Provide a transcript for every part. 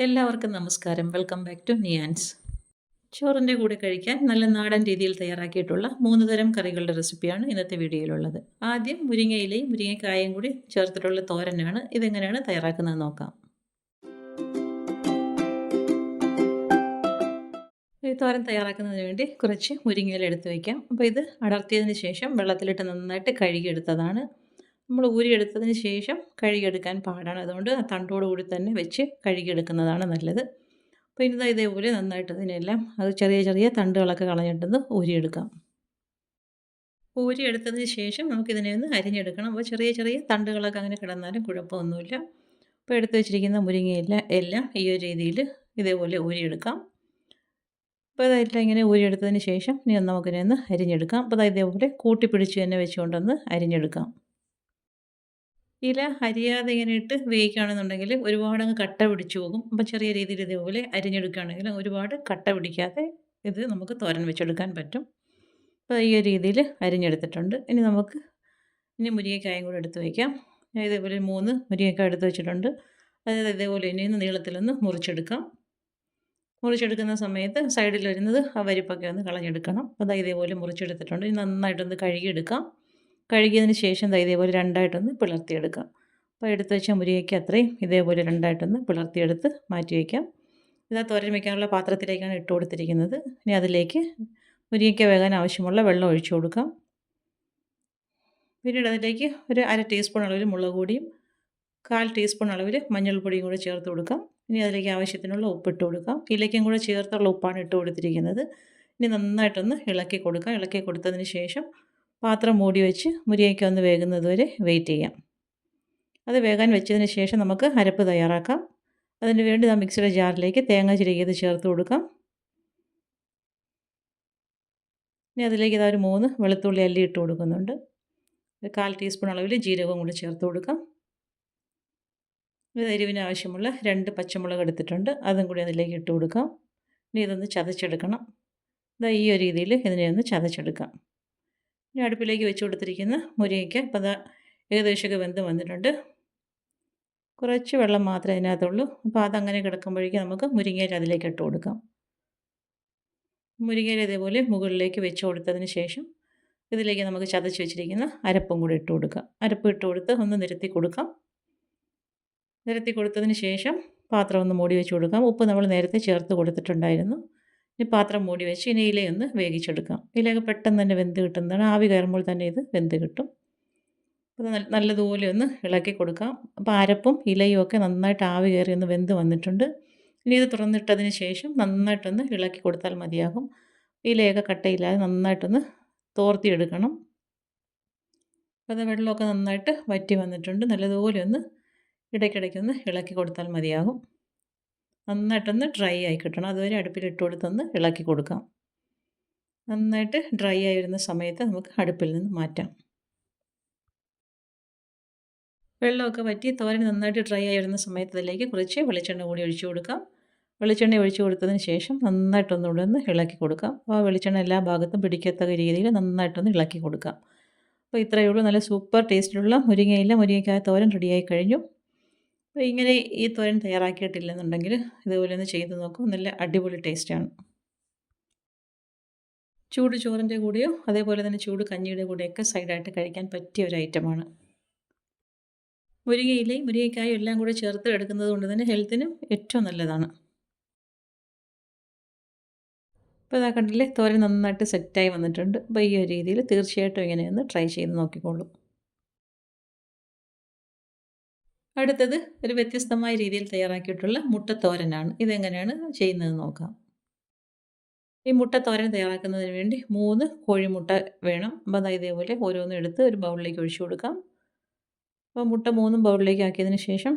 എല്ലാവർക്കും നമസ്കാരം. Welcome back to നിയാൻസ്. ചോറിൻ്റെ കൂടെ കഴിക്കാൻ നല്ല നാടൻ രീതിയിൽ തയ്യാറാക്കിയിട്ടുള്ള 3 തരം കറികളുടെ റെസിപ്പിയാണ് ഇന്നത്തെ വീഡിയോയിലുള്ളത്. ആദ്യം മുരിങ്ങയിലയും മുരിങ്ങക്കായും കൂടി ചേർത്തിട്ടുള്ള തോരനാണ്. ഇതെങ്ങനെയാണ് തയ്യാറാക്കുന്നതെന്ന് നോക്കാം. ഈ തോരൻ തയ്യാറാക്കുന്നതിന് വേണ്ടി കുറച്ച് മുരിങ്ങയില എടുത്ത് വയ്ക്കാം. അപ്പോൾ ഇത് അടർത്തിയതിന് ശേഷം വെള്ളത്തിലിട്ട് നന്നായിട്ട് കഴുകിയെടുത്തതാണ്. നമ്മൾ ഊരിയെടുത്തതിന് ശേഷം കഴുകിയെടുക്കാൻ പാടാണ്. അതുകൊണ്ട് തണ്ടോട് കൂടി തന്നെ വെച്ച് കഴുകിയെടുക്കുന്നതാണ് നല്ലത്. അപ്പോൾ ഇനി ഇതേപോലെ നന്നായിട്ട് ഇതിനെല്ലാം അത് ചെറിയ ചെറിയ തണ്ടുകളൊക്കെ കളഞ്ഞിട്ടൊന്ന് ഊരിയെടുക്കാം. ഊരിയെടുത്തതിന് ശേഷം നമുക്കിതിനെ ഒന്ന് അരിഞ്ഞെടുക്കണം. അപ്പോൾ ചെറിയ ചെറിയ തണ്ടുകളൊക്കെ അങ്ങനെ കിടന്നാലും കുഴപ്പമൊന്നുമില്ല. അപ്പോൾ എടുത്ത് വെച്ചിരിക്കുന്ന മുരിങ്ങയില എല്ലാം ഈ ഒരു രീതിയിൽ ഇതേപോലെ ഊരിയെടുക്കാം. അപ്പോൾ അതെല്ലാം ഇങ്ങനെ ഊരിയെടുത്തതിന് ശേഷം ഇനി നമുക്കിതിനെ ഒന്ന് അരിഞ്ഞെടുക്കാം. അപ്പോൾ ഇതേപോലെ കൂട്ടിപ്പിടിച്ച് തന്നെ വെച്ചുകൊണ്ടൊന്ന് അരിഞ്ഞെടുക്കാം. ഇല അരിയാതെ ഇങ്ങനെ ഇട്ട് വേവിക്കുകയാണെന്നുണ്ടെങ്കിൽ ഒരുപാടങ്ങ് കട്ട പിടിച്ചു പോകും. അപ്പോൾ ചെറിയ രീതിയിൽ ഇതേപോലെ അരിഞ്ഞെടുക്കുകയാണെങ്കിൽ ഒരുപാട് കട്ട പിടിക്കാതെ ഇത് നമുക്ക് തോരൻ വെച്ചെടുക്കാൻ പറ്റും. അപ്പോൾ ഈ ഒരു രീതിയിൽ അരിഞ്ഞെടുത്തിട്ടുണ്ട്. ഇനി മുരിങ്ങക്കായും കൂടെ എടുത്ത് വയ്ക്കാം. ഞാൻ ഇതേപോലെ 3 മുരിങ്ങക്കായ എടുത്ത് വെച്ചിട്ടുണ്ട്. അതായത് ഇതേപോലെ ഇനി നീളത്തിലൊന്ന് മുറിച്ചെടുക്കാം. മുറിച്ചെടുക്കുന്ന സമയത്ത് സൈഡിൽ വരുന്നത് ആ പരിപ്പൊക്കെ ഒന്ന് കളഞ്ഞെടുക്കണം. അപ്പോൾ ഇതേപോലെ മുറിച്ചെടുത്തിട്ടുണ്ട്. ഇനി നന്നായിട്ടൊന്ന് കഴുകിയെടുക്കാം. കഴുകിയതിന് ശേഷം ഇതേപോലെ രണ്ടായിട്ടൊന്ന് പിളർത്തിയെടുക്കാം. അപ്പോൾ എടുത്ത് വെച്ച മുരിങ്ങയ്ക്ക് അത്രയും ഇതേപോലെ രണ്ടായിട്ടൊന്ന് പിളർത്തിയെടുത്ത് മാറ്റി വയ്ക്കാം. ഇതാ തോരൻ വയ്ക്കാനുള്ള പാത്രത്തിലേക്കാണ് ഇട്ട് കൊടുത്തിരിക്കുന്നത്. ഇനി അതിലേക്ക് മുരിങ്ങയ്ക്ക വേകാൻ ആവശ്യമുള്ള വെള്ളം ഒഴിച്ചു കൊടുക്കാം. പിന്നീട് അതിലേക്ക് ഒരു 1/2 ടീസ്പൂൺ അളവിൽ മുളക് പൊടിയും 1/4 ടീസ്പൂൺ അളവിൽ മഞ്ഞൾപ്പൊടിയും കൂടെ ചേർത്ത് കൊടുക്കാം. ഇനി അതിലേക്ക് ആവശ്യത്തിനുള്ള ഉപ്പിട്ട് കൊടുക്കാം. ഇലയ്ക്കും കൂടെ ചേർത്തുള്ള ഉപ്പാണ് ഇട്ട് കൊടുത്തിരിക്കുന്നത്. ഇനി നന്നായിട്ടൊന്ന് ഇളക്കി കൊടുക്കാം. ഇളക്കി കൊടുത്തതിന് ശേഷം പാത്രം മൂടി വെച്ച് മുരിങ്ങയ്ക്ക ഒന്ന് വേകുന്നത് വരെ വെയിറ്റ് ചെയ്യാം. അത് വേകാൻ വെച്ചതിന് ശേഷം നമുക്ക് അരപ്പ് തയ്യാറാക്കാം. അതിന് വേണ്ടി മിക്സിയുടെ ജാറിലേക്ക് തേങ്ങ ചിരകിയത് ചേർത്ത് കൊടുക്കാം. ഇനി അതിലേക്ക് ഒരു 3 വെളുത്തുള്ളി അല്ലി ഇട്ട് കൊടുക്കുന്നുണ്ട്. ഒരു 1/4 ടീസ്പൂൺ അളവിൽ ജീരകവും കൂടി ചേർത്ത് കൊടുക്കാം. ഇത് എരിവിന് ആവശ്യമുള്ള 2 പച്ചമുളക് എടുത്തിട്ടുണ്ട്. അതും കൂടി അതിലേക്ക് ഇട്ട് കൊടുക്കാം. ഇനി ഇതൊന്ന് ചതച്ചെടുക്കണം. ഈ ഒരു രീതിയിൽ ഇതിനെ ഒന്ന് ചതച്ചെടുക്കാം. ഇനി അടുപ്പിലേക്ക് വെച്ച് കൊടുത്തിരിക്കുന്ന മുരിങ്ങയ്ക്ക ഇപ്പോൾ ഏകദേശമൊക്കെ വെന്ത് വന്നിട്ടുണ്ട്. കുറച്ച് വെള്ളം മാത്രമേ അതിനകത്തുള്ളൂ. അപ്പോൾ അതങ്ങനെ കിടക്കുമ്പോഴേക്കും നമുക്ക് മുരിങ്ങയില അതിലേക്ക് ഇട്ട് കൊടുക്കാം. മുരിങ്ങയില ഇതേപോലെ മുകളിലേക്ക് വെച്ച് കൊടുത്തതിന് ശേഷം ഇതിലേക്ക് നമുക്ക് ചതച്ച് വെച്ചിരിക്കുന്ന അരപ്പും കൂടി ഇട്ട് കൊടുക്കാം. അരപ്പ് ഇട്ട് കൊടുത്ത് ഒന്ന് നിരത്തി കൊടുക്കാം. നിരത്തി കൊടുത്തതിന് ശേഷം പാത്രം ഒന്ന് മൂടി വെച്ച് കൊടുക്കാം. ഉപ്പ് നമ്മൾ നേരത്തെ ചേർത്ത് കൊടുത്തിട്ടുണ്ടായിരുന്നു. ഇനി പാത്രം മൂടി വെച്ച് ഇനി ഇലയൊന്ന് വേവിച്ചെടുക്കാം. ഇലയൊക്കെ പെട്ടെന്ന് തന്നെ വെന്ത് കിട്ടുന്നതാണ്. ആവി കയറുമ്പോൾ തന്നെ ഇത് വെന്ത് കിട്ടും. അപ്പോൾ നല്ലതുപോലെ ഒന്ന് ഇളക്കി കൊടുക്കാം. അപ്പോൾ അരപ്പും ഇലയും ഒക്കെ നന്നായിട്ട് ആവി കയറി ഒന്ന് വെന്ത് വന്നിട്ടുണ്ട്. ഇനി ഇത് തുറന്നിട്ടതിന് ശേഷം നന്നായിട്ടൊന്ന് ഇളക്കി കൊടുത്താൽ മതിയാകും. ഇലയൊക്കെ കട്ടയില്ലാതെ നന്നായിട്ടൊന്ന് തോർത്തിയെടുക്കണം. അപ്പോൾ വെള്ളമൊക്കെ നന്നായിട്ട് വറ്റി വന്നിട്ടുണ്ട്. നല്ലതുപോലെ ഒന്ന് ഇടയ്ക്കിടയ്ക്കൊന്ന് ഇളക്കി കൊടുത്താൽ മതിയാകും. നന്നായിട്ടൊന്ന് ഡ്രൈ ആയി കിട്ടണം. അതുവരെ അടുപ്പിലിട്ട് കൊടുത്തൊന്ന് ഇളക്കി കൊടുക്കാം. നന്നായിട്ട് ഡ്രൈ ആയി വരുന്ന സമയത്ത് നമുക്ക് അടുപ്പിൽ നിന്ന് മാറ്റാം. വെള്ളമൊക്കെ വറ്റി തോരൻ നന്നായിട്ട് ഡ്രൈ ആയി വരുന്ന സമയത്ത് അതിലേക്ക് കുറച്ച് വെളിച്ചെണ്ണ കൂടി ഒഴിച്ചു കൊടുക്കാം. വെളിച്ചെണ്ണ ഒഴിച്ചു കൊടുത്തതിന് ശേഷം നന്നായിട്ടൊന്നുകൂടെ ഒന്ന് ഇളക്കി കൊടുക്കാം. അപ്പോൾ ആ വെളിച്ചെണ്ണ എല്ലാ ഭാഗത്തും പിടിക്കത്തക്ക രീതിയിൽ നന്നായിട്ടൊന്ന് ഇളക്കി കൊടുക്കാം. അപ്പോൾ ഇത്രയേ ഉള്ളൂ. നല്ല സൂപ്പർ ടേസ്റ്റിലുള്ള മുരിങ്ങക്കായ തോരൻ റെഡിയായി കഴിഞ്ഞു. അപ്പോൾ ഇങ്ങനെ ഈ തോരൻ തയ്യാറാക്കിയിട്ടില്ലെന്നുണ്ടെങ്കിൽ ഇതുപോലെ ഒന്ന് ചെയ്ത് നോക്കും. നല്ല അടിപൊളി ടേസ്റ്റാണ്. ചൂട് ചോറിൻ്റെ കൂടെയോ അതേപോലെ തന്നെ ചൂട് കഞ്ഞിയുടെ കൂടെയൊക്കെ സൈഡായിട്ട് കഴിക്കാൻ പറ്റിയ ഒരു ഐറ്റമാണ്. മുരിങ്ങയിലയും മുരിങ്ങക്കായും എല്ലാം കൂടെ ചേർത്ത് എടുക്കുന്നത് കൊണ്ട് തന്നെ ഹെൽത്തിനും ഏറ്റവും നല്ലതാണ്. ഇപ്പോൾ ഇതാ കണ്ടില്ലേ, തോരൻ നന്നായിട്ട് സെറ്റായി വന്നിട്ടുണ്ട്. അപ്പോൾ ഈ ഒരു രീതിയിൽ തീർച്ചയായിട്ടും ഇങ്ങനെയൊന്ന് ട്രൈ ചെയ്ത് നോക്കിക്കോളൂ. അടുത്തത് ഒരു വ്യത്യസ്തമായ രീതിയിൽ തയ്യാറാക്കിയിട്ടുള്ള മുട്ടത്തോരനാണ്. ഇതെങ്ങനെയാണ് ചെയ്യുന്നത് നോക്കാം. ഈ മുട്ടത്തോരൻ തയ്യാറാക്കുന്നതിന് വേണ്ടി 3 കോഴിമുട്ട വേണം. അപ്പോൾ ഇതേപോലെ ഓരോന്നും എടുത്ത് ഒരു ബൗളിലേക്ക് ഒഴിച്ചു കൊടുക്കാം. അപ്പോൾ മുട്ട 3 ബൗളിലേക്ക് ആക്കിയതിന് ശേഷം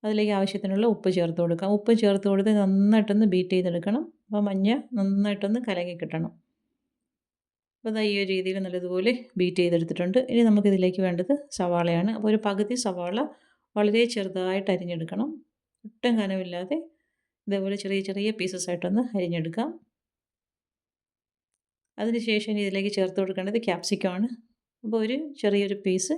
അതിലേക്ക് ആവശ്യത്തിനുള്ള ഉപ്പ് ചേർത്ത് കൊടുക്കാം. ഉപ്പ് ചേർത്ത് കൊടുത്ത് നന്നായിട്ടൊന്ന് ബീറ്റ് ചെയ്തെടുക്കണം. അപ്പോൾ മഞ്ഞ നന്നായിട്ടൊന്ന് കലങ്ങി കിട്ടണം. അപ്പോൾ ഈ ഒരു രീതിയിൽ നല്ലതുപോലെ ബീറ്റ് ചെയ്തെടുത്തിട്ടുണ്ട്. ഇനി നമുക്കിതിലേക്ക് വേണ്ടത് സവാളയാണ്. അപ്പോൾ ഒരു പകുതി സവാള വളരെ ചെറുതായിട്ട് അരിഞ്ഞെടുക്കണം. ഒട്ടും കനമില്ലാതെ ഇതേപോലെ ചെറിയ ചെറിയ പീസസ് ആയിട്ടൊന്ന് അരിഞ്ഞെടുക്കാം. അതിനുശേഷം ഇതിലേക്ക് ചേർത്ത് കൊടുക്കേണ്ടത് ക്യാപ്സിക്കമാണ്. അപ്പോൾ ഒരു ചെറിയൊരു പീസ്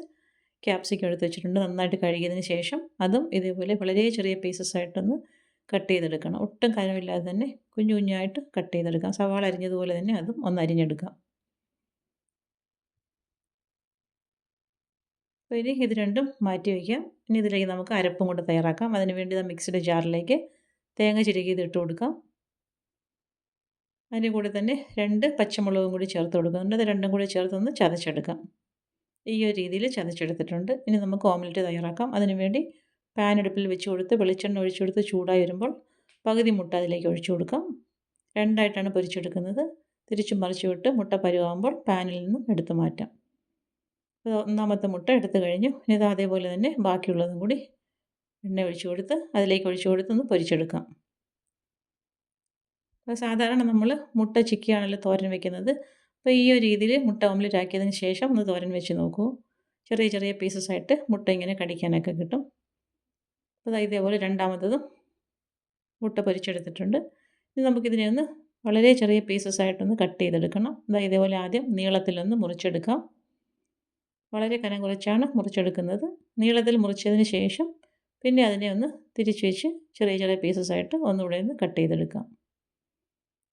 ക്യാപ്സിക്കം എടുത്ത് വെച്ചിട്ടുണ്ട്. നന്നായിട്ട് കഴുകിയതിന് ശേഷം അതും ഇതേപോലെ വളരെ ചെറിയ പീസസ് ആയിട്ടൊന്ന് കട്ട് ചെയ്തെടുക്കണം. ഒട്ടും കനമില്ലാതെ തന്നെ കുഞ്ഞു കുഞ്ഞായിട്ട് കട്ട് ചെയ്തെടുക്കാം. സവാള അരിഞ്ഞതുപോലെ തന്നെ അതും ഒന്ന് അരിഞ്ഞെടുക്കാം. അപ്പോൾ ഇനി ഇത് രണ്ടും മാറ്റി വയ്ക്കാം. ഇനി ഇതിലേക്ക് നമുക്ക് അരപ്പും കൂടെ തയ്യാറാക്കാം. അതിന് വേണ്ടി മിക്സിയുടെ ജാറിലേക്ക് തേങ്ങ ചിരകിയത് ഇട്ട് കൊടുക്കാം. അതിൻ്റെ കൂടെ തന്നെ 2 പച്ചമുളകും കൂടി ചേർത്ത് കൊടുക്കുന്നുണ്ട്. അത് രണ്ടും കൂടി ചേർത്തൊന്ന് ചതച്ചെടുക്കാം. ഈ ഒരു രീതിയിൽ ചതച്ചെടുത്തിട്ടുണ്ട്. ഇനി നമുക്ക് ഓംലെറ്റ് തയ്യാറാക്കാം. അതിന് വേണ്ടി പാൻ അടുപ്പിൽ വെച്ച് കൊടുത്ത് വെളിച്ചെണ്ണ ഒഴിച്ചു കൊടുത്ത് ചൂടായി വരുമ്പോൾ പകുതി മുട്ട അതിലേക്ക് ഒഴിച്ചു കൊടുക്കാം. രണ്ടായിട്ടാണ് പൊരിച്ചെടുക്കുന്നത്. തിരിച്ചും മറിച്ചു വിട്ട് മുട്ട പരുവാകുമ്പോൾ പാനിൽ നിന്നും എടുത്തു മാറ്റാം. ഒന്നാമത്തെ മുട്ട എടുത്തു കഴിഞ്ഞു. ഇനി ഇത് അതേപോലെ തന്നെ ബാക്കിയുള്ളതും കൂടി എണ്ണ ഒഴിച്ചു കൊടുത്ത് അതിലേക്ക് ഒഴിച്ചു കൊടുത്തൊന്ന് പൊരിച്ചെടുക്കാം. അപ്പോൾ സാധാരണ നമ്മൾ മുട്ട ചിക്കിയാണല്ലോ തോരൻ വെക്കുന്നത്. അപ്പോൾ ഈ ഒരു രീതിയിൽ മുട്ട ഓംലെറ്റ് ആക്കിയതിന് ശേഷം ഒന്ന് തോരൻ വെച്ച് നോക്കൂ. ചെറിയ ചെറിയ പീസസ് ആയിട്ട് മുട്ട ഇങ്ങനെ കടിക്കാനൊക്കെ കിട്ടും. അപ്പോൾ ഇതേപോലെ രണ്ടാമത്തതും മുട്ട പൊരിച്ചെടുത്തിട്ടുണ്ട്. ഇനി നമുക്കിതിനെ ഒന്ന് വളരെ ചെറിയ പീസസ് ആയിട്ടൊന്ന് കട്ട് ചെയ്തെടുക്കണം. ഇതേപോലെ ആദ്യം നീളത്തിലൊന്ന് മുറിച്ചെടുക്കാം. വളരെ കനം കുറച്ചാണ് മുറിച്ചെടുക്കുന്നത്. നീളത്തിൽ മുറിച്ചതിന് ശേഷം പിന്നെ അതിനെ ഒന്ന് തിരിച്ച് വെച്ച് ചെറിയ ചെറിയ പീസസ് ആയിട്ട് ഒന്നുകൂടെ ഒന്ന് കട്ട് ചെയ്തെടുക്കാം.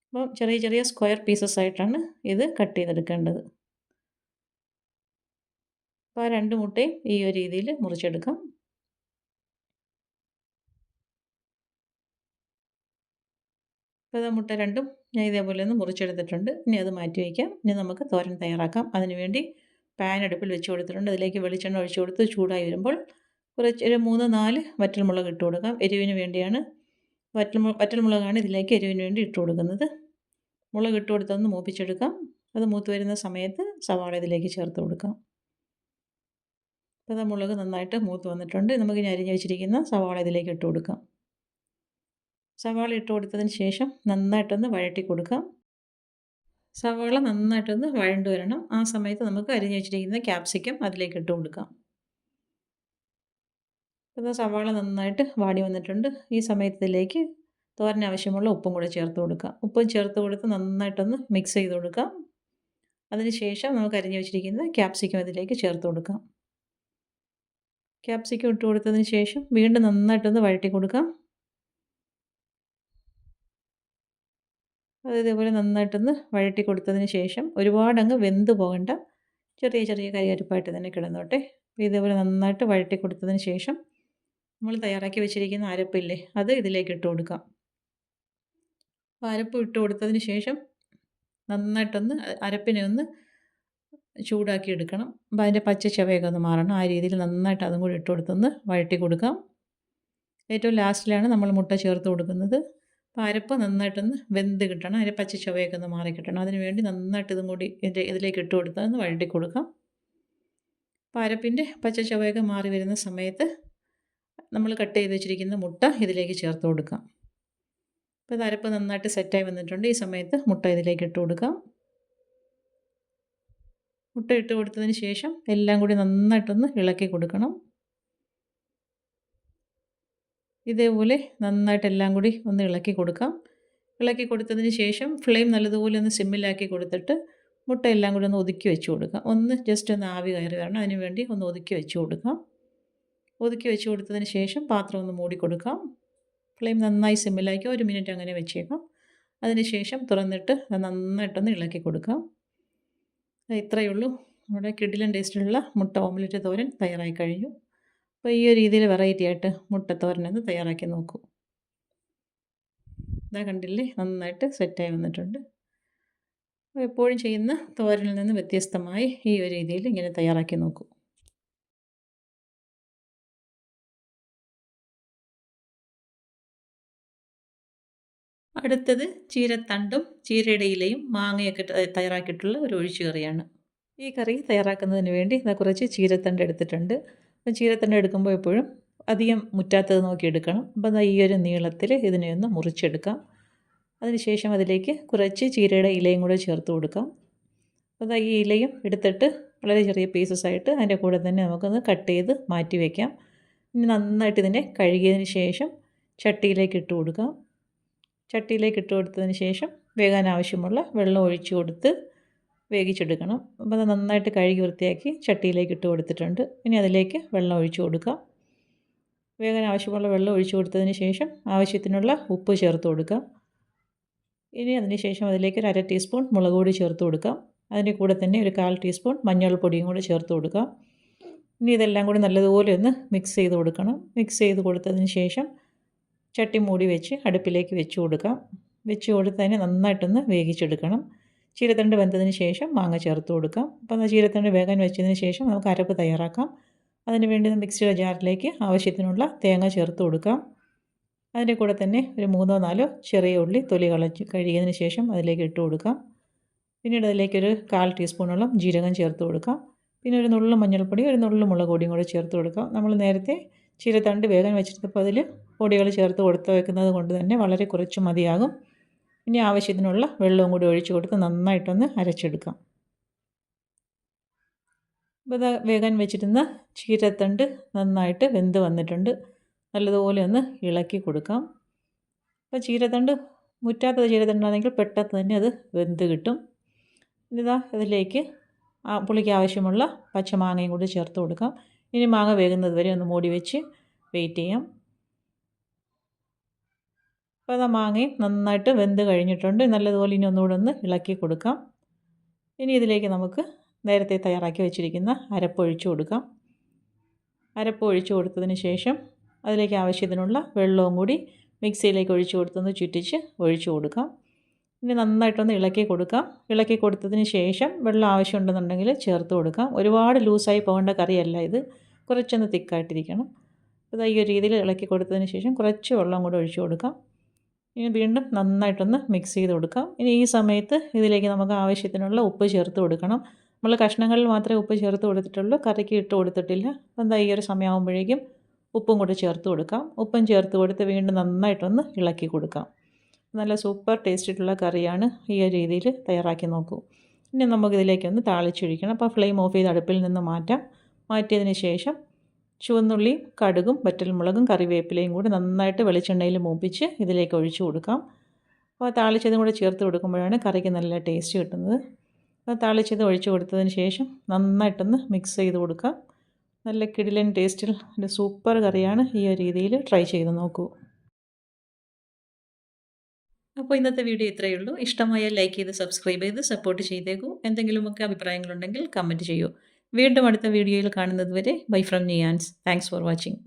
അപ്പോൾ ചെറിയ ചെറിയ സ്ക്വയർ പീസസ് ആയിട്ടാണ് ഇത് കട്ട് ചെയ്തെടുക്കേണ്ടത്. അപ്പോൾ ആ 2 മുട്ടയും ഈ ഒരു രീതിയിൽ മുറിച്ചെടുക്കാം. അപ്പോൾ മുട്ട രണ്ടും ഞാൻ ഇതേപോലെ ഒന്ന് മുറിച്ചെടുത്തിട്ടുണ്ട്. ഇനി അത് മാറ്റി വയ്ക്കാം. ഇനി നമുക്ക് തോരൻ തയ്യാറാക്കാം. അതിനുവേണ്ടി പാൻ അടുപ്പിൽ വെച്ച് കൊടുത്തിട്ടുണ്ട്. അതിലേക്ക് വെളിച്ചെണ്ണ ഒഴിച്ച് കൊടുത്ത് ചൂടായി വരുമ്പോൾ കുറച്ച് ഒരു 3-4 വറ്റൽമുളക് ഇട്ട് കൊടുക്കാം. എരിവിന് വേണ്ടിയാണ് വറ്റൽമുളകാണ് ഇതിലേക്ക് എരിവിന് വേണ്ടി ഇട്ട് കൊടുക്കുന്നത്. മുളക് ഇട്ട് കൊടുത്തൊന്ന് മൂപ്പിച്ചെടുക്കാം. അത് മൂത്ത് വരുന്ന സമയത്ത് സവാള ഇതിലേക്ക് ചേർത്ത് കൊടുക്കാം. അപ്പോൾ മുളക് നന്നായിട്ട് മൂത്ത് വന്നിട്ടുണ്ട്. നമുക്ക് ഇനി അരിഞ്ഞ് വെച്ചിരിക്കുന്ന സവാള ഇതിലേക്ക് ഇട്ട് കൊടുക്കാം. സവാള ഇട്ട് കൊടുത്തതിന് ശേഷം നന്നായിട്ടൊന്ന് വഴറ്റി കൊടുക്കാം. സവാള നന്നായിട്ടൊന്ന് വഴണ്ട് വരണം. ആ സമയത്ത് നമുക്ക് അരിഞ്ഞ് വെച്ചിരിക്കുന്ന ക്യാപ്സിക്കം അതിലേക്ക് ഇട്ട് കൊടുക്കാം. അപ്പോൾ സവാള നന്നായിട്ട് വാടി വന്നിട്ടുണ്ട്. ഈ സമയത്ത് ഇതിലേക്ക് തോരന് ആവശ്യമുള്ള ഉപ്പും കൂടെ ചേർത്ത് കൊടുക്കാം. ഉപ്പും ചേർത്ത് കൊടുത്ത് നന്നായിട്ടൊന്ന് മിക്സ് ചെയ്ത് കൊടുക്കാം. അതിന് ശേഷം നമുക്ക് അരിഞ്ഞ് വെച്ചിരിക്കുന്ന ക്യാപ്സിക്കം ഇതിലേക്ക് ചേർത്ത് കൊടുക്കാം. ക്യാപ്സിക്കം ഇട്ട് കൊടുത്തതിന് ശേഷം വീണ്ടും നന്നായിട്ടൊന്ന് വഴറ്റി കൊടുക്കാം. അത് ഇതേപോലെ നന്നായിട്ടൊന്ന് വഴറ്റി കൊടുത്തതിന് ശേഷം ഒരുപാടങ്ങ് വെന്ത് പോകണ്ട, ചെറിയ ചെറിയ കരിയാരിപ്പായിട്ട് തന്നെ കിടന്നോട്ടെ. ഇതേപോലെ നന്നായിട്ട് വഴറ്റി കൊടുത്തതിന് ശേഷം നമ്മൾ തയ്യാറാക്കി വെച്ചിരിക്കുന്ന അരപ്പില്ലേ അത് ഇതിലേക്ക് ഇട്ട് കൊടുക്കാം. അപ്പോൾ അരപ്പ് ഇട്ട് കൊടുത്തതിന് ശേഷം നന്നായിട്ടൊന്ന് അരപ്പിനെ ഒന്ന് ചൂടാക്കി എടുക്കണം. അപ്പോൾ അതിൻ്റെ പച്ച ചവയൊക്കെ ഒന്ന് മാറണം. ആ രീതിയിൽ നന്നായിട്ട് അതും കൂടി ഇട്ട് കൊടുത്തൊന്ന് വഴറ്റി കൊടുക്കാം. ഏറ്റവും ലാസ്റ്റിലാണ് നമ്മൾ മുട്ട ചേർത്ത് കൊടുക്കുന്നത്. അപ്പോൾ അരപ്പ് നന്നായിട്ടൊന്ന് വെന്ത് കിട്ടണം. അതിൻ്റെ പച്ച ചവയൊക്കെ ഒന്ന് മാറി കിട്ടണം. അതിന് വേണ്ടി നന്നായിട്ട് ഇതും കൂടി ഇതിലേക്ക് ഇട്ട് കൊടുത്താൽ ഒന്ന് വഴറ്റി കൊടുക്കാം. അപ്പോൾ അരപ്പിൻ്റെ പച്ച ചവയൊക്കെ മാറി വരുന്ന സമയത്ത് നമ്മൾ കട്ട് ചെയ്ത് വെച്ചിരിക്കുന്ന മുട്ട ഇതിലേക്ക് ചേർത്ത് കൊടുക്കാം. അപ്പോൾ ഇത് അരപ്പ് നന്നായിട്ട് സെറ്റായി വന്നിട്ടുണ്ട്. ഈ സമയത്ത് മുട്ട ഇതിലേക്ക് ഇട്ട് കൊടുക്കാം. മുട്ട ഇട്ട് കൊടുത്തതിന് ശേഷം എല്ലാം കൂടി നന്നായിട്ടൊന്ന് ഇളക്കി കൊടുക്കണം. ഇതേപോലെ നന്നായിട്ട് എല്ലാം കൂടി ഒന്ന് ഇളക്കി കൊടുക്കാം. ഇളക്കി കൊടുത്തതിന് ശേഷം ഫ്ലെയിം നല്ലതുപോലെ ഒന്ന് സിമ്മിലാക്കി കൊടുത്തിട്ട് മുട്ട എല്ലാം കൂടി ഒന്ന് ഒതുക്കി വെച്ച് കൊടുക്കാം. ഒന്ന് ജസ്റ്റ് ഒന്ന് ആവി കയറി വരണം. അതിന് വേണ്ടി ഒന്ന് ഒതുക്കി വെച്ച് കൊടുക്കാം. ഒതുക്കി വെച്ച് കൊടുത്തതിന് ശേഷം പാത്രം ഒന്ന് മൂടി കൊടുക്കാം. ഫ്ലെയിം നന്നായി സിമ്മിലാക്കി 1 മിനിറ്റ് അങ്ങനെ വെച്ചേക്കാം. അതിന് ശേഷം തുറന്നിട്ട് നന്നായിട്ടൊന്ന് ഇളക്കി കൊടുക്കാം. ഇത്രയേ ഉള്ളൂ. നമ്മുടെ കിടിലൻ ടേസ്റ്റിലുള്ള മുട്ട ഓംലെറ്റ് തോരൻ തയ്യാറായി കഴിഞ്ഞു. അപ്പോൾ ഈ ഒരു രീതിയിൽ വെറൈറ്റി ആയിട്ട് മുട്ടത്തോരനൊന്ന് തയ്യാറാക്കി നോക്കൂ. ഇതാ കണ്ടില്ലേ, നന്നായിട്ട് സെറ്റായി വന്നിട്ടുണ്ട്. അപ്പോൾ എപ്പോഴും ചെയ്യുന്ന തോരനിൽ നിന്ന് വ്യത്യസ്തമായി ഈ ഒരു രീതിയിൽ ഇങ്ങനെ തയ്യാറാക്കി നോക്കൂ. അടുത്തത് ചീരത്തണ്ടും ചീരയുടെ ഇലയും മാങ്ങയൊക്കെ തയ്യാറാക്കിയിട്ടുള്ള ഒരു ഒഴിച്ചു കറിയാണ്. ഈ കറി തയ്യാറാക്കുന്നതിന് വേണ്ടി കുറച്ച് ചീരത്തണ്ട് എടുത്തിട്ടുണ്ട്. അപ്പോൾ ചീരത്തണ്ട് എടുക്കുമ്പോൾ എപ്പോഴും അധികം മുറ്റാത്തത് നോക്കി എടുക്കണം. അപ്പോൾ ഈ ഒരു നീളത്തിൽ ഇതിനെ ഒന്ന് മുറിച്ചെടുക്കാം. അതിനുശേഷം അതിലേക്ക് കുറച്ച് ചീരയുടെ ഇലയും കൂടെ ചേർത്ത് കൊടുക്കാം. അപ്പോൾ ഈ ഇലയും എടുത്തിട്ട് വളരെ ചെറിയ പീസസ് ആയിട്ട് അതിൻ്റെ കൂടെ തന്നെ നമുക്കൊന്ന് കട്ട് ചെയ്ത് മാറ്റി വയ്ക്കാം. ഇനി നന്നായിട്ട് ഇതിനെ കഴുകിയതിന് ശേഷം ചട്ടിയിലേക്ക് ഇട്ട് കൊടുക്കാം. ചട്ടിയിലേക്ക് ഇട്ട് കൊടുത്തതിന് ശേഷം വേകാൻ ആവശ്യമുള്ള വെള്ളം ഒഴിച്ചു കൊടുത്ത് വേവിച്ചെടുക്കണം. അപ്പോൾ അത് നന്നായിട്ട് കഴുകി വൃത്തിയാക്കി ചട്ടിയിലേക്ക് ഇട്ട് കൊടുത്തിട്ടുണ്ട്. ഇനി അതിലേക്ക് വെള്ളം ഒഴിച്ച് കൊടുക്കാം. വേകാൻ ആവശ്യമുള്ള വെള്ളം ഒഴിച്ച് കൊടുത്തതിന് ശേഷം ആവശ്യത്തിനുള്ള ഉപ്പ് ചേർത്ത് കൊടുക്കാം. ഇനി അതിന് ശേഷം അതിലേക്ക് ഒരു 1/2 ടീസ്പൂൺ മുളക് പൊടി ചേർത്ത് കൊടുക്കാം. അതിൻ്റെ കൂടെ തന്നെ ഒരു 1/4 ടീസ്പൂൺ മഞ്ഞൾപ്പൊടിയും കൂടി ചേർത്ത് കൊടുക്കാം. ഇനി ഇതെല്ലാം കൂടി നല്ലതുപോലെ ഒന്ന് മിക്സ് ചെയ്ത് കൊടുക്കണം. മിക്സ് ചെയ്ത് കൊടുത്തതിന് ശേഷം ചട്ടി മൂടി വെച്ച് അടുപ്പിലേക്ക് വെച്ച് കൊടുക്കാം. വെച്ച് കൊടുത്തതിനെ നന്നായിട്ടൊന്ന് വേവിച്ചെടുക്കണം. ചീരത്തണ്ട് വെന്തതിന് ശേഷം മാങ്ങ ചേർത്ത് കൊടുക്കാം. അപ്പോൾ ചീരത്തണ്ട് വേകാൻ വെച്ചതിന് ശേഷം നമുക്ക് അരപ്പ് തയ്യാറാക്കാം. അതിന് വേണ്ടി മിക്സിയുടെ ജാറിലേക്ക് ആവശ്യത്തിനുള്ള തേങ്ങ ചേർത്ത് കൊടുക്കാം. അതിൻ്റെ കൂടെ തന്നെ ഒരു 3-4 ചെറിയ ഉള്ളി തൊലി കളഞ്ഞ് കഴുകിയതിന് ശേഷം അതിലേക്ക് ഇട്ട് കൊടുക്കാം. പിന്നീട് അതിലേക്കൊരു 1/4 ടീസ്പൂണോളം ജീരകം ചേർത്ത് കൊടുക്കാം. പിന്നെ ഒരു നുള്ളു മഞ്ഞൾപ്പൊടി, ഒരു നുള്ളു മുളക് പൊടിയും കൂടെ ചേർത്ത് കൊടുക്കാം. നമ്മൾ നേരത്തെ ചീരത്തണ്ട് വേകാൻ വെച്ചിട്ടപ്പോൾ അതിൽ പൊടികൾ ചേർത്ത് കൊടുത്ത് വെക്കുന്നത് കൊണ്ട് തന്നെ വളരെ കുറച്ച് മതിയാകും. ഇനി ആവശ്യത്തിനുള്ള വെള്ളവും കൂടി ഒഴിച്ച് കൊടുത്ത് നന്നായിട്ടൊന്ന് അരച്ചെടുക്കാം. അപ്പോൾ ഇത് വേകാൻ വെച്ചിരുന്ന ചീരത്തണ്ട് നന്നായിട്ട് വെന്ത് വന്നിട്ടുണ്ട്. നല്ലതുപോലെ ഒന്ന് ഇളക്കി കൊടുക്കാം. അപ്പോൾ ചീരത്തണ്ട് മുറ്റാത്ത ചീരത്തണ്ടാണെങ്കിൽ പെട്ടെന്ന് തന്നെ അത് വെന്ത് കിട്ടും. ഇതാ ഇതിലേക്ക് പുളിക്ക് ആവശ്യമുള്ള പച്ചമാങ്ങയും കൂടി ചേർത്ത് കൊടുക്കാം. ഇനി മാങ്ങ വേകുന്നത് വരെ ഒന്ന് മൂടി വെച്ച് വെയിറ്റ് ചെയ്യാം. അപ്പോൾ അത് മാങ്ങയും നന്നായിട്ട് വെന്ത് കഴിഞ്ഞിട്ടുണ്ട്. നല്ലതുപോലെ ഇനി ഒന്നുകൂടെ ഒന്ന് ഇളക്കി കൊടുക്കാം. ഇനി ഇതിലേക്ക് നമുക്ക് നേരത്തെ തയ്യാറാക്കി വെച്ചിരിക്കുന്ന അരപ്പ് ഒഴിച്ച് കൊടുക്കാം. അരപ്പ് ഒഴിച്ച് കൊടുത്തതിന് ശേഷം അതിലേക്ക് ആവശ്യത്തിനുള്ള വെള്ളവും കൂടി മിക്സിയിലേക്ക് ഒഴിച്ച് കൊടുത്തൊന്ന് ചുറ്റിച്ച് ഒഴിച്ച് കൊടുക്കാം. ഇനി നന്നായിട്ടൊന്ന് ഇളക്കി കൊടുക്കാം. ഇളക്കി കൊടുത്തതിന് ശേഷം വെള്ളം ആവശ്യമുണ്ടെന്നുണ്ടെങ്കിൽ ചേർത്ത് കൊടുക്കാം. ഒരുപാട് ലൂസായി പോകേണ്ട കറിയല്ല ഇത്, കുറച്ചൊന്ന് തിക്കായിട്ടിരിക്കണം. അപ്പോൾ ഈ ഒരു രീതിയിൽ ഇളക്കി കൊടുത്തതിന് ശേഷം കുറച്ച് വെള്ളം കൂടി ഒഴിച്ച് കൊടുക്കാം. ഇനി വീണ്ടും നന്നായിട്ടൊന്ന് മിക്സ് ചെയ്ത് കൊടുക്കാം. ഇനി ഈ സമയത്ത് ഇതിലേക്ക് നമുക്ക് ആവശ്യത്തിനുള്ള ഉപ്പ് ചേർത്ത് കൊടുക്കണം. നമ്മൾ കഷ്ണങ്ങളിൽ മാത്രമേ ഉപ്പ് ചേർത്ത് കൊടുത്തിട്ടുള്ളൂ, കറിക്ക് ഇട്ട് കൊടുത്തിട്ടില്ല. അപ്പോൾ ഈ ഒരു സമയമാകുമ്പോഴേക്കും ഉപ്പും കൂടി ചേർത്ത് കൊടുക്കാം. ഉപ്പും ചേർത്ത് കൊടുത്ത് വീണ്ടും നന്നായിട്ടൊന്ന് ഇളക്കി കൊടുക്കാം. നല്ല സൂപ്പർ ടേസ്റ്റിയിട്ടുള്ള കറിയാണ്. ഈ ഒരു രീതിയിൽ തയ്യാറാക്കി നോക്കൂ. ഇനി നമുക്കിതിലേക്കൊന്ന് താളിച്ചൊഴിക്കണം. അപ്പോൾ ഫ്ലെയിം ഓഫ് ചെയ്ത് അടുപ്പിൽ നിന്ന് മാറ്റാം. മാറ്റിയതിന് ശേഷം ചുവന്നുള്ളിയും കടുകും വറ്റൽമുളകും കറിവേപ്പിലയും കൂടി നന്നായിട്ട് വെളിച്ചെണ്ണയിൽ മൂപ്പിച്ച് ഇതിലേക്ക് ഒഴിച്ച് കൊടുക്കാം. അപ്പോൾ താളിച്ചതും കൂടി ചേർത്ത് കൊടുക്കുമ്പോഴാണ് കറിക്ക് നല്ല ടേസ്റ്റ് കിട്ടുന്നത്. അപ്പോൾ താളിച്ചത് ഒഴിച്ച് കൊടുത്തതിന് ശേഷം നന്നായിട്ടൊന്ന് മിക്സ് ചെയ്ത് കൊടുക്കാം. നല്ല കിടിലൻ ടേസ്റ്റിൽ ഒരു സൂപ്പർ കറിയാണ്. ഈ ഒരു രീതിയിൽ ട്രൈ ചെയ്ത് നോക്കൂ. അപ്പോൾ ഇന്നത്തെ വീഡിയോ ഇത്രയേ ഉള്ളൂ. ഇഷ്ടമായാൽ ലൈക്ക് ചെയ്ത് സബ്സ്ക്രൈബ് ചെയ്ത് സപ്പോർട്ട് ചെയ്തേക്കൂ. എന്തെങ്കിലുമൊക്കെ അഭിപ്രായങ്ങളുണ്ടെങ്കിൽ കമൻറ്റ് ചെയ്യൂ. വീണ്ടും അടുത്ത വീഡിയോയിൽ കാണുന്നത് വരെ ബൈ ഫ്രം നിയാൻസ്. Thanks for watching.